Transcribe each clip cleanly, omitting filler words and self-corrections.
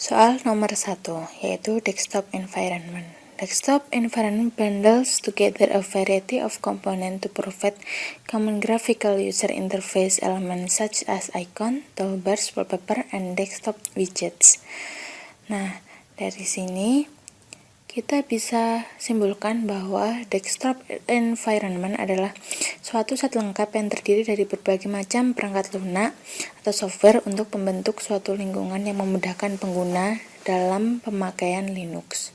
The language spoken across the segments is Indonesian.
Soal nomor 1, yaitu desktop environment. Desktop environment bundles together a variety of components to provide common graphical user interface elements such as icon, toolbars, wallpaper, and desktop widgets. Nah, dari sini kita bisa simpulkan bahwa desktop environment adalah suatu set lengkap yang terdiri dari berbagai macam perangkat lunak atau software untuk membentuk suatu lingkungan yang memudahkan pengguna dalam pemakaian Linux.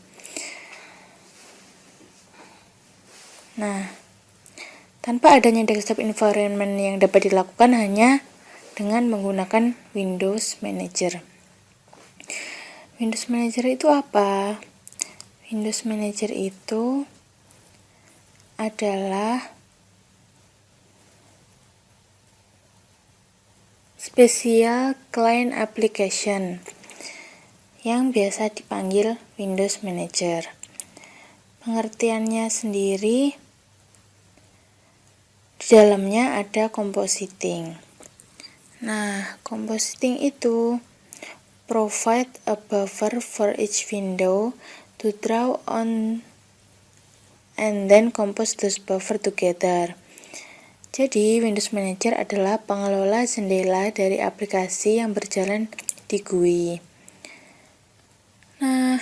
Nah, tanpa adanya desktop environment yang dapat dilakukan hanya dengan menggunakan Windows Manager. Windows Manager itu apa? Windows Manager itu adalah special client application yang biasa dipanggil Windows Manager. Pengertiannya sendiri, di dalamnya ada compositing. Nah, compositing itu provide a buffer for each window to draw on and then compose those buffer together. Jadi, Windows Manager adalah pengelola jendela dari aplikasi yang berjalan di GUI. Nah,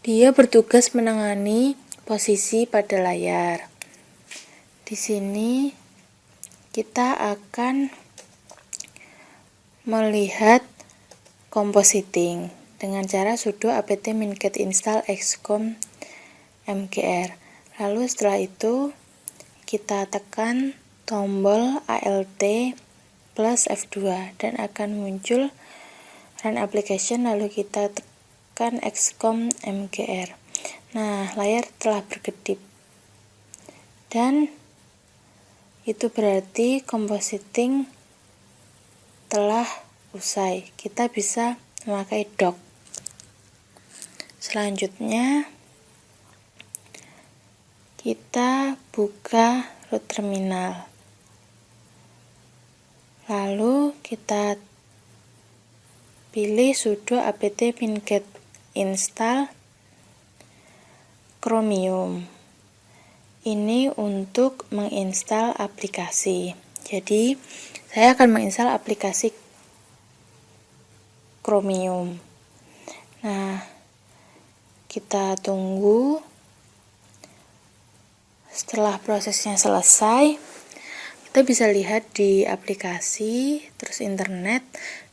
dia bertugas menangani posisi pada layar. Di sini kita akan melihat compositing dengan cara sudo apt-get install xcom mgr. Lalu setelah itu kita tekan tombol alt plus F2 dan akan muncul run application, lalu kita tekan xcom mgr. Nah, layar telah berkedip dan itu berarti compositing telah usai. Kita bisa memakai dock. Selanjutnya kita buka root terminal. Lalu kita pilih sudo apt-get install Chromium. Ini untuk menginstal aplikasi. Jadi, saya akan menginstal aplikasi Chromium. Nah, kita tunggu. Setelah prosesnya selesai, kita bisa lihat di aplikasi, terus internet,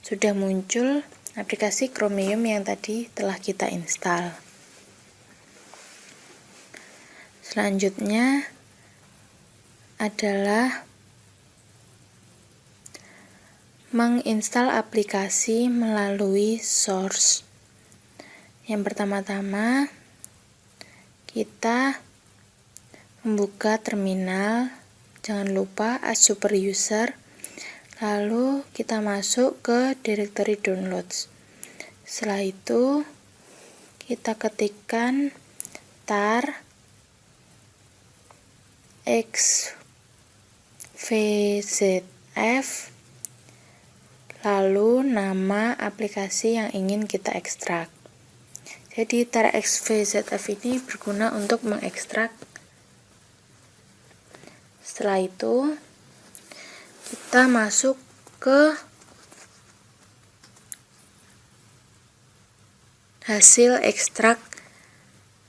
sudah muncul aplikasi Chromium yang tadi telah kita install. Selanjutnya adalah menginstal aplikasi melalui source. Yang pertama-tama, kita membuka terminal, jangan lupa add super user, lalu kita masuk ke directory downloads. Setelah itu kita ketikkan tar xvzf lalu nama aplikasi yang ingin kita ekstrak. Jadi tar xvzf ini berguna untuk mengekstrak. Setelah itu kita masuk ke hasil ekstrak,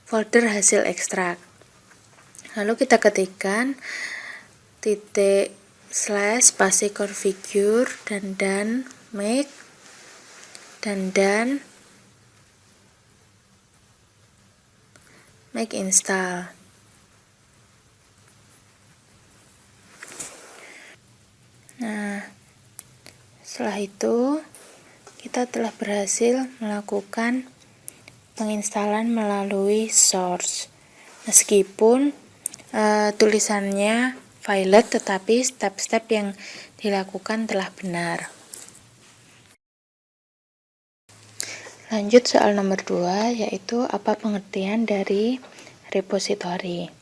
folder hasil ekstrak. Lalu kita ketikkan // configure dan make dan make install. Nah, setelah itu kita telah berhasil melakukan penginstalan melalui source. Meskipun tulisannya violet, tetapi step-step yang dilakukan telah benar. Lanjut soal nomor 2, yaitu apa pengertian dari repository.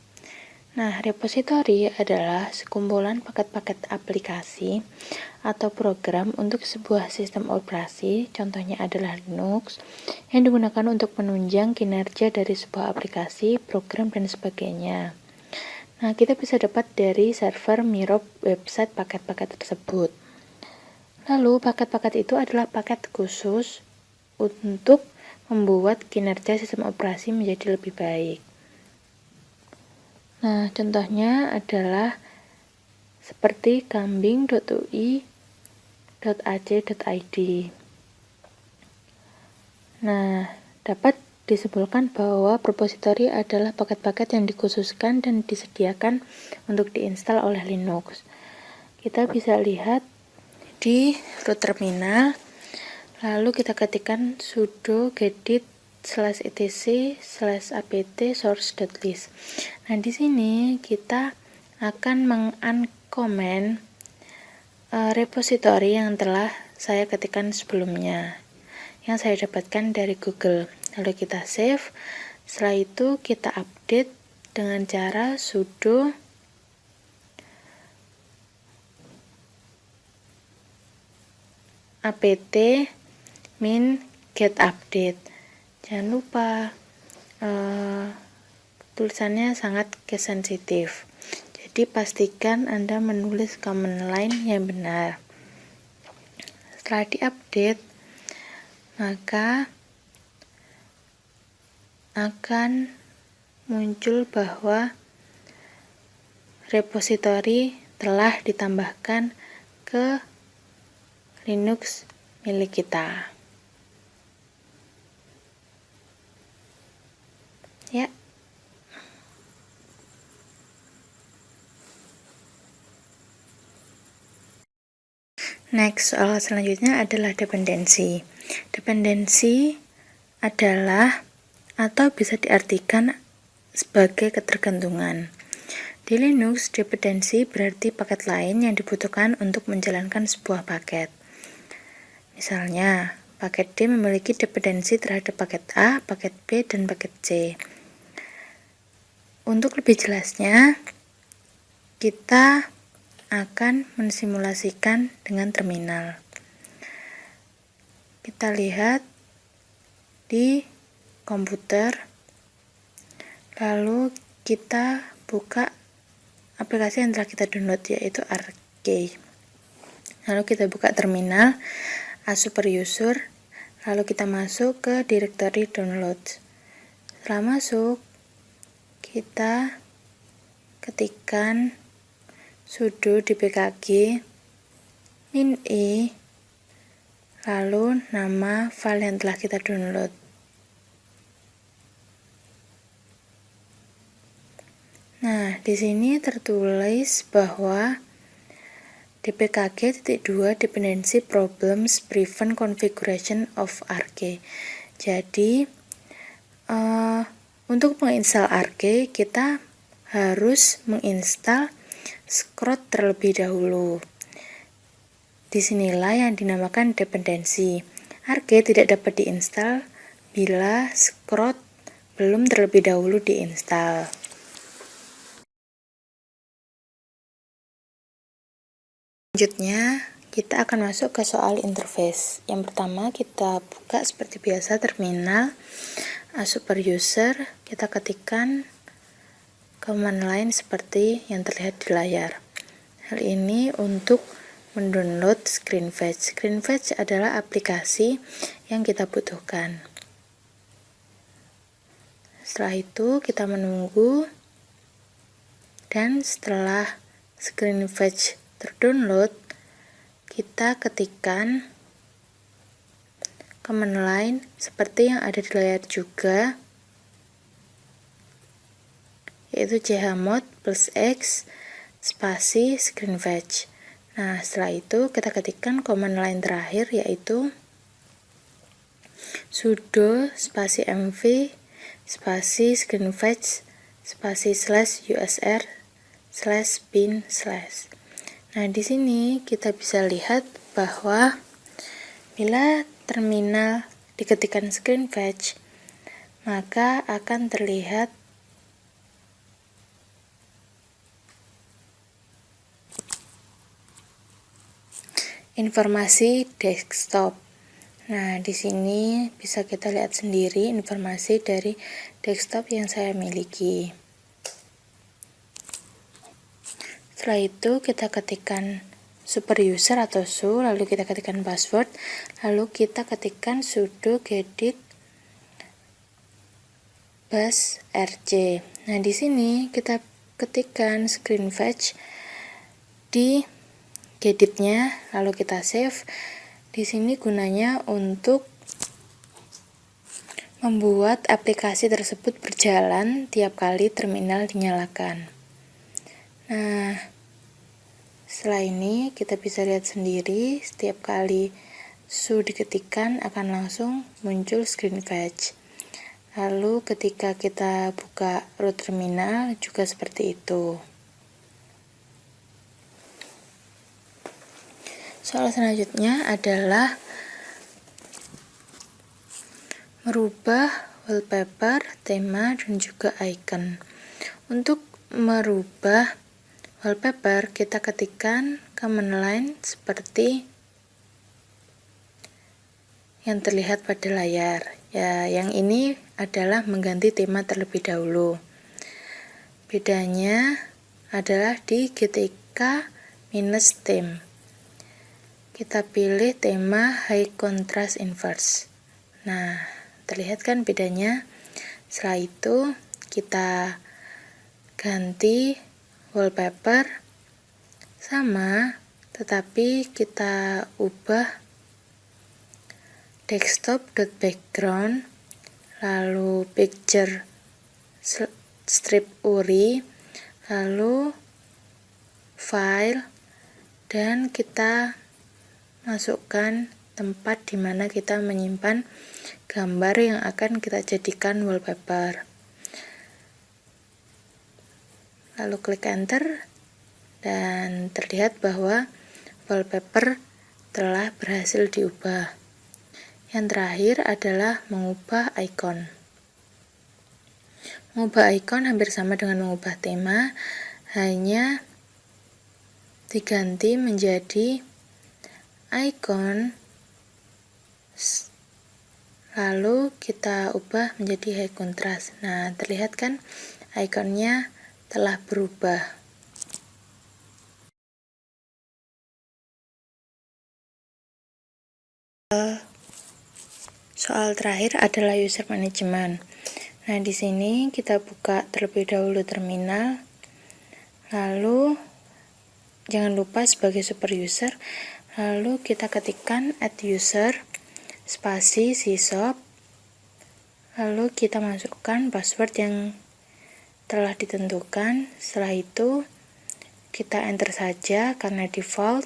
Nah, repository adalah sekumpulan paket-paket aplikasi atau program untuk sebuah sistem operasi, contohnya adalah Linux, yang digunakan untuk menunjang kinerja dari sebuah aplikasi, program, dan sebagainya. Nah, kita bisa dapat dari server Mirop website paket-paket tersebut. Lalu, paket-paket itu adalah paket khusus untuk membuat kinerja sistem operasi menjadi lebih baik. Nah, contohnya adalah seperti kambing.ui.ac.id. Nah, dapat disimpulkan bahwa repository adalah paket-paket yang dikhususkan dan disediakan untuk diinstal oleh Linux. Kita bisa lihat di root terminal, lalu kita ketikkan sudo gedit /etc/apt source.list. Nah, di sini kita akan menguncomment repository yang telah saya ketikkan sebelumnya, yang saya dapatkan dari Google. Lalu kita save. Setelah itu kita update dengan cara sudo apt min get update. Jangan lupa tulisannya sangat sensitif, jadi pastikan Anda menulis command line yang benar. Setelah diupdate, maka akan muncul bahwa repository telah ditambahkan ke Linux milik kita. Ya. Next, soal selanjutnya adalah dependensi. Dependensi adalah atau bisa diartikan sebagai ketergantungan. Di Linux, dependensi berarti paket lain yang dibutuhkan untuk menjalankan sebuah paket. Misalnya, paket D memiliki dependensi terhadap paket A, paket B, dan paket C. Untuk lebih jelasnya, kita akan mensimulasikan dengan terminal. Kita lihat di komputer, lalu kita buka aplikasi yang telah kita download, yaitu Arch. Lalu kita buka terminal, super user, lalu kita masuk ke directory download. Setelah masuk, kita ketikkan sudo dpkg min -i, lalu nama file yang telah kita download. Nah, di sini tertulis bahwa dpkg.2 dependency problems prevent configuration of Arch. Jadi, untuk menginstal Arch, kita harus menginstal Scrot terlebih dahulu. Disinilah yang dinamakan dependensi. Arch tidak dapat diinstal bila Scrot belum terlebih dahulu diinstal. Selanjutnya, kita akan masuk ke soal interface. Yang pertama, kita buka seperti biasa terminal, super user, kita ketikkan command line seperti yang terlihat di layar. Hal ini untuk mendownload ScreenFetch. ScreenFetch adalah aplikasi yang kita butuhkan. Setelah itu kita menunggu, dan setelah ScreenFetch terdownload, kita ketikkan command line seperti yang ada di layar juga, yaitu chmod +x spasi ScreenFetch. Nah, setelah itu kita ketikkan command line terakhir, yaitu sudo spasi mv spasi ScreenFetch spasi /usr/bin/. Nah, di sini kita bisa lihat bahwa bila terminal diketikkan ScreenFetch, maka akan terlihat informasi desktop. Nah, di sini bisa kita lihat sendiri informasi dari desktop yang saya miliki. Setelah itu kita ketikkan super user atau su, lalu kita ketikkan password, lalu kita ketikkan sudo gedit bash rc. Nah, di sini kita ketikkan screen fetch di geditnya, lalu kita save. Di sini gunanya untuk membuat aplikasi tersebut berjalan tiap kali terminal dinyalakan. Nah, setelah ini kita bisa lihat sendiri setiap kali su diketikkan akan langsung muncul screen fetch. Lalu ketika kita buka root terminal juga seperti itu. Soal selanjutnya adalah merubah wallpaper, tema, dan juga icon. Untuk merubah wallpaper, kita ketikkan command line seperti yang terlihat pada layar. Ya, yang ini adalah mengganti tema terlebih dahulu. Bedanya adalah di GTK -theme. Kita pilih tema high contrast inverse. Nah, terlihat kan bedanya? Setelah itu kita ganti wallpaper sama, tetapi kita ubah desktop.background, lalu picture strip URI, lalu file, dan kita masukkan tempat di mana kita menyimpan gambar yang akan kita jadikan wallpaper. Lalu klik enter dan terlihat bahwa wallpaper telah berhasil diubah. Yang terakhir adalah mengubah icon. Mengubah icon hampir sama dengan mengubah tema, hanya diganti menjadi icon, lalu kita ubah menjadi high contrast. Nah, terlihat kan ikonnya telah berubah. Soal terakhir adalah user management. Nah, di sini kita buka terlebih dahulu terminal, lalu jangan lupa sebagai super user, lalu kita ketikkan add user spasi syshop, lalu kita masukkan password yang telah ditentukan. Setelah itu kita enter saja karena default,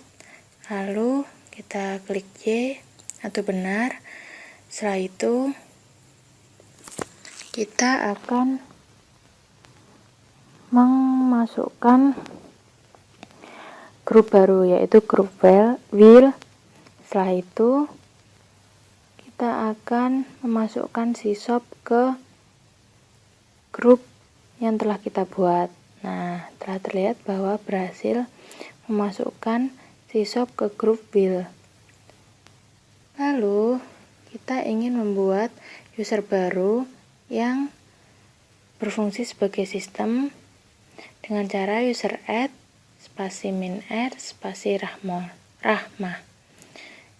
lalu kita klik Y atau benar. Setelah itu kita akan memasukkan grup baru, yaitu grup wheel. Setelah itu kita akan memasukkan syshop ke grup yang telah kita buat. Nah, telah terlihat bahwa berhasil memasukkan syshop ke grup wheel. Lalu kita ingin membuat user baru yang berfungsi sebagai sistem dengan cara user add spasi -r spasi rahmah.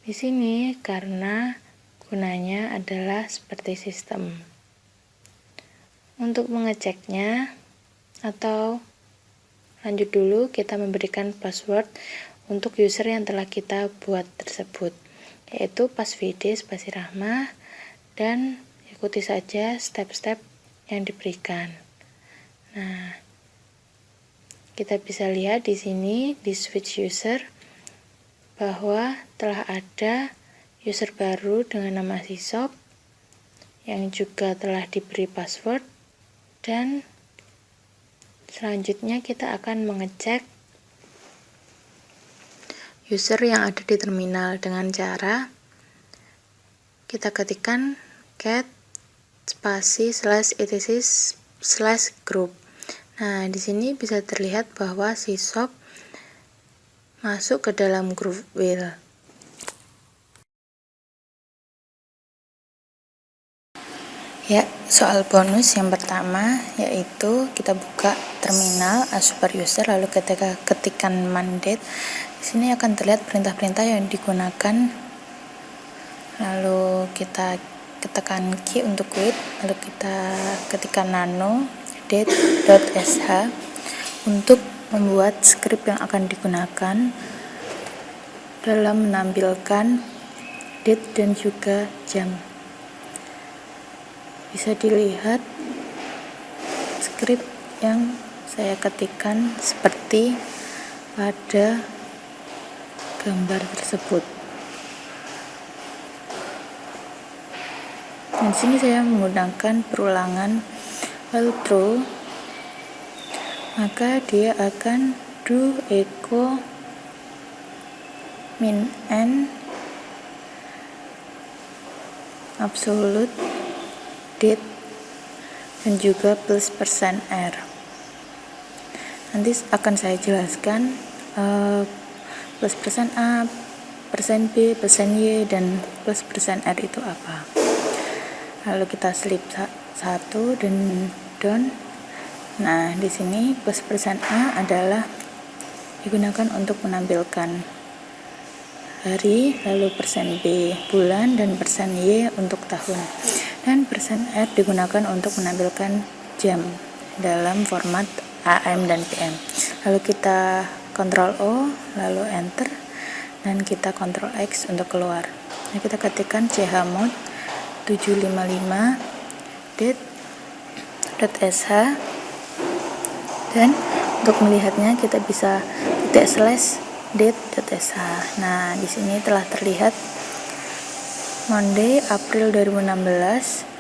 Di sini karena gunanya adalah seperti sistem. Untuk mengeceknya atau lanjut dulu, kita memberikan password untuk user yang telah kita buat tersebut, yaitu pasvd spasi rahmah, dan ikuti saja step-step yang diberikan. Nah, kita bisa lihat di sini di switch user bahwa telah ada user baru dengan nama syshop yang juga telah diberi password, dan selanjutnya kita akan mengecek user yang ada di terminal dengan cara kita ketikkan cat spasi /etc/group. Nah, di sini bisa terlihat bahwa syshop masuk ke dalam grup wheel. Ya, soal bonus yang pertama yaitu kita buka terminal as super user, lalu ketika ketikkan mandate, di sini akan terlihat perintah-perintah yang digunakan. Lalu kita tekan key untuk quit, lalu kita ketikkan nano date.sh untuk membuat script yang akan digunakan dalam menampilkan date dan juga jam. Bisa dilihat script yang saya ketikkan seperti pada gambar tersebut. Di sini saya menggunakan perulangan while true, maka dia akan do echo min n absolute date dan juga plus %r. Nanti akan saya jelaskan plus %a, %b, %y, dan plus %r itu apa. Lalu kita slip 1 dan down. Nah, di sini plus %a adalah digunakan untuk menampilkan hari, lalu %b bulan, dan %y untuk tahun. Dan %r digunakan untuk menampilkan jam dalam format AM dan PM. Lalu kita Ctrl O, lalu Enter, dan kita Ctrl X untuk keluar. Nah, kita ketikkan chmod 755 date.sh, dan untuk melihatnya kita bisa /date.sh. Nah, di sini telah terlihat Monday April 2016